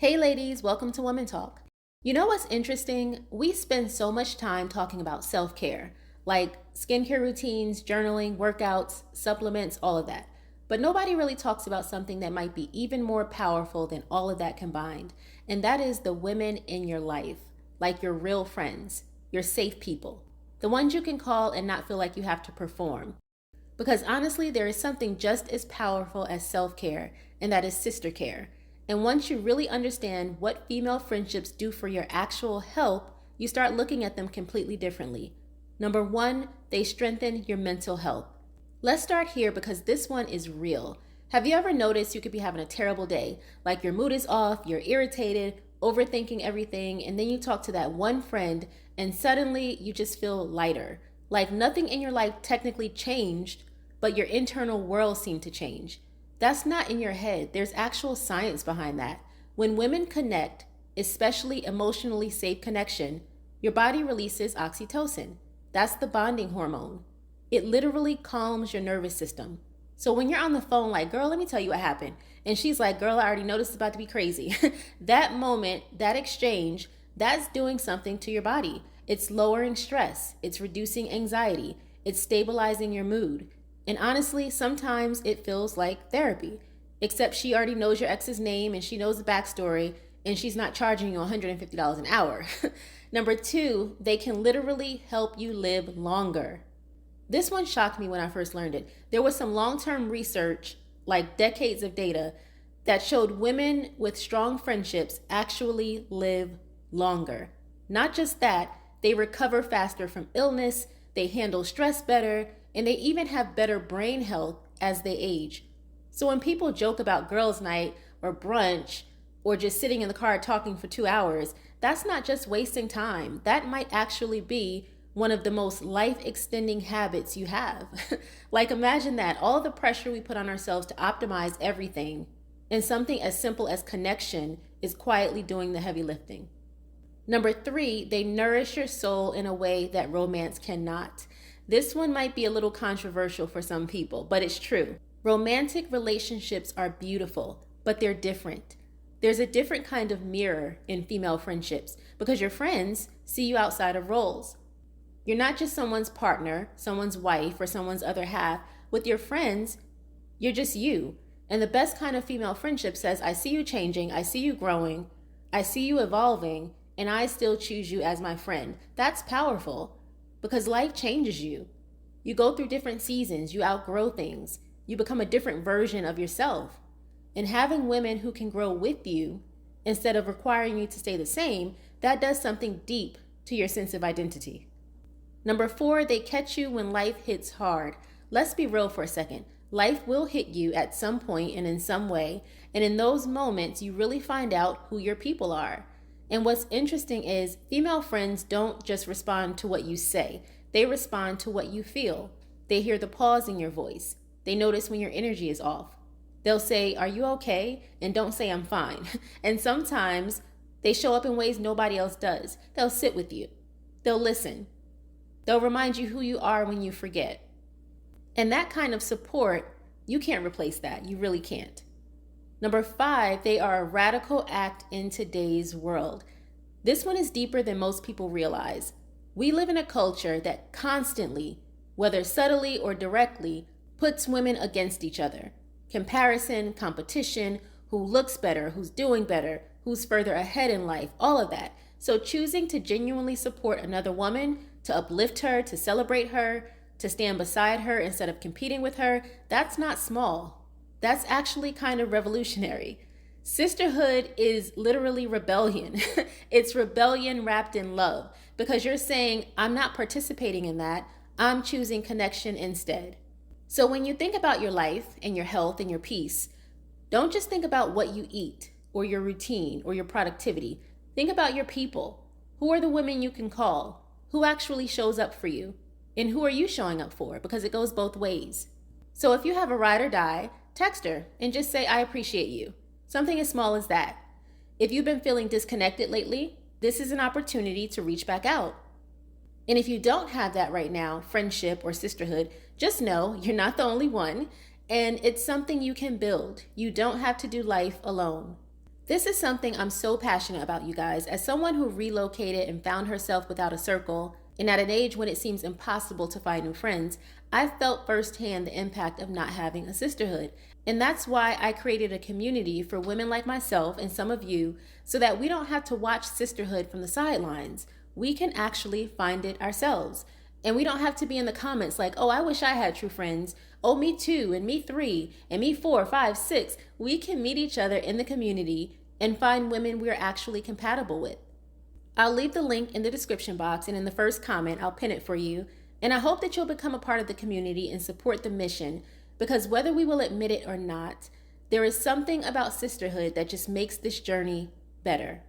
Hey ladies, welcome to Women Talk. You know what's interesting? We spend so much time talking about self-care, like skincare routines, journaling, workouts, supplements, all of that. But nobody really talks about something that might be even more powerful than all of that combined, and that is the women in your life, like your real friends, your safe people, the ones you can call and not feel like you have to perform. Because honestly, there is something just as powerful as self care, and that is sister care. And once you really understand what female friendships do for your actual health, you start looking at them completely differently. Number one, they strengthen your mental health. Let's start here because this one is real. Have you ever noticed you could be having a terrible day? Like your mood is off, you're irritated, overthinking everything, and then you talk to that one friend and suddenly you just feel lighter. Like nothing in your life technically changed, but your internal world seemed to change. That's not in your head. There's actual science behind that. When women connect, especially emotionally safe connection, your body releases oxytocin. That's the bonding hormone. It literally calms your nervous system. So when you're on the phone like, girl, let me tell you what happened. And she's like, girl, I already know this is about to be crazy. That moment, that exchange, that's doing something to your body. It's lowering stress. It's reducing anxiety. It's stabilizing your mood. And honestly, sometimes it feels like therapy, except she already knows your ex's name and she knows the backstory and she's not charging you $150 an hour. Number two, they can literally help you live longer. This one shocked me when I first learned it. There was some long-term research, like decades of data, that showed women with strong friendships actually live longer. Not just that, they recover faster from illness, they handle stress better, and they even have better brain health as they age. So when people joke about girls' night or brunch or just sitting in the car talking for 2 hours, that's not just wasting time. That might actually be one of the most life-extending habits you have. Like imagine that, all the pressure we put on ourselves to optimize everything, and something as simple as connection is quietly doing the heavy lifting. Number three, they nourish your soul in a way that romance cannot. This one might be a little controversial for some people, but it's true. Romantic relationships are beautiful, but they're different. There's a different kind of mirror in female friendships because your friends see you outside of roles. You're not just someone's partner, someone's wife, or someone's other half. With your friends, you're just you. And the best kind of female friendship says, I see you changing, I see you growing, I see you evolving, and I still choose you as my friend. That's powerful. Because life changes you. You go through different seasons, you outgrow things, you become a different version of yourself. And having women who can grow with you instead of requiring you to stay the same, that does something deep to your sense of identity. Number four, they catch you when life hits hard. Let's be real for a second. Life will hit you at some point and in some way, and in those moments, you really find out who your people are. And what's interesting is female friends don't just respond to what you say. They respond to what you feel. They hear the pause in your voice. They notice when your energy is off. They'll say, are you okay? And don't say I'm fine. And sometimes they show up in ways nobody else does. They'll sit with you. They'll listen. They'll remind you who you are when you forget. And that kind of support, you can't replace that. You really can't. Number five, they are a radical act in today's world. This one is deeper than most people realize. We live in a culture that constantly, whether subtly or directly, puts women against each other. Comparison, competition, who looks better, who's doing better, who's further ahead in life, all of that. So choosing to genuinely support another woman, to uplift her, to celebrate her, to stand beside her instead of competing with her, that's not small. That's actually kind of revolutionary. Sisterhood is literally rebellion. It's rebellion wrapped in love because you're saying, I'm not participating in that. I'm choosing connection instead. So when you think about your life and your health and your peace, don't just think about what you eat or your routine or your productivity. Think about your people. Who are the women you can call? Who actually shows up for you? And who are you showing up for? Because it goes both ways. So if you have a ride or die, text her and just say, I appreciate you. Something as small as that. If you've been feeling disconnected lately, this is an opportunity to reach back out. And if you don't have that right now, friendship or sisterhood, just know you're not the only one, and it's something you can build. You don't have to do life alone. This is something I'm so passionate about, you guys. As someone who relocated and found herself without a circle, and at an age when it seems impossible to find new friends, I've felt firsthand the impact of not having a sisterhood. And that's why I created a community for women like myself and some of you, so that we don't have to watch sisterhood from the sidelines. We can actually find it ourselves. And we don't have to be in the comments like, oh, I wish I had true friends. Oh, me too, and me three, and me four, five, six. We can meet each other in the community and find women we're actually compatible with. I'll leave the link in the description box, and in the first comment, I'll pin it for you. And I hope that you'll become a part of the community and support the mission, because whether we will admit it or not, there is something about sisterhood that just makes this journey better.